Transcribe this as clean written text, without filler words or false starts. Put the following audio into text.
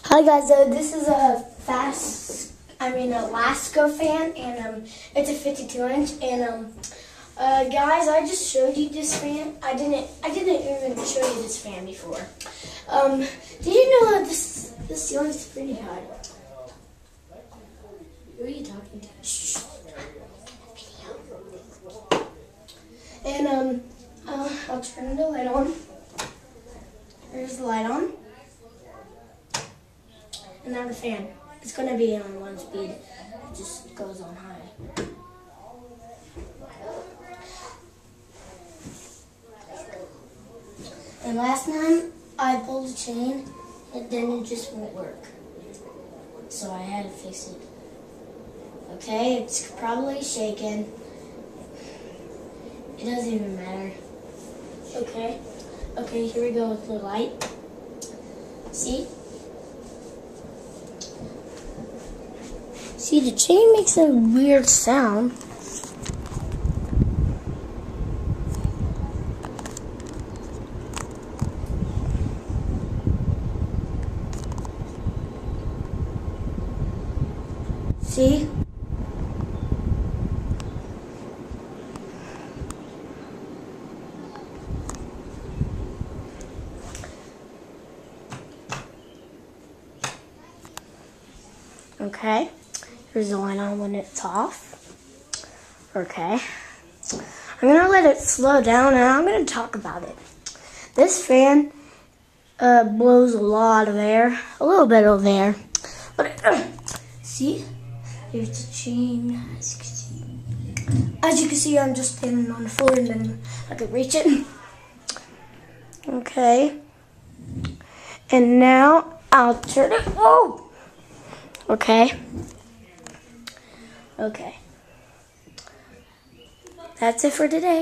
Hi guys, this is a Lasko fan, and it's a 52-inch. And guys, I just showed you this fan. I didn't even show you this fan before. Did you know that this ceiling is pretty high? Who are you talking to? Shh. And I'll turn the light on. There's the light on. And now the fan. It's going to be on one speed. It just goes on high. And last time I pulled the chain, and then it just won't work. So I had to fix it. Okay, it's probably shaking. It doesn't even matter. Okay, here we go with the light. See? See, the chain makes a weird sound. See? Okay. Here's the light on when it's off. Okay. I'm going to let it slow down and I'm going to talk about it. This fan blows a lot of air, a little bit of air. But see, there's the chain. As you can see, I'm just standing on the floor and then I can reach it. Okay. And now I'll turn it. Whoa! Okay. Okay. That's it for today.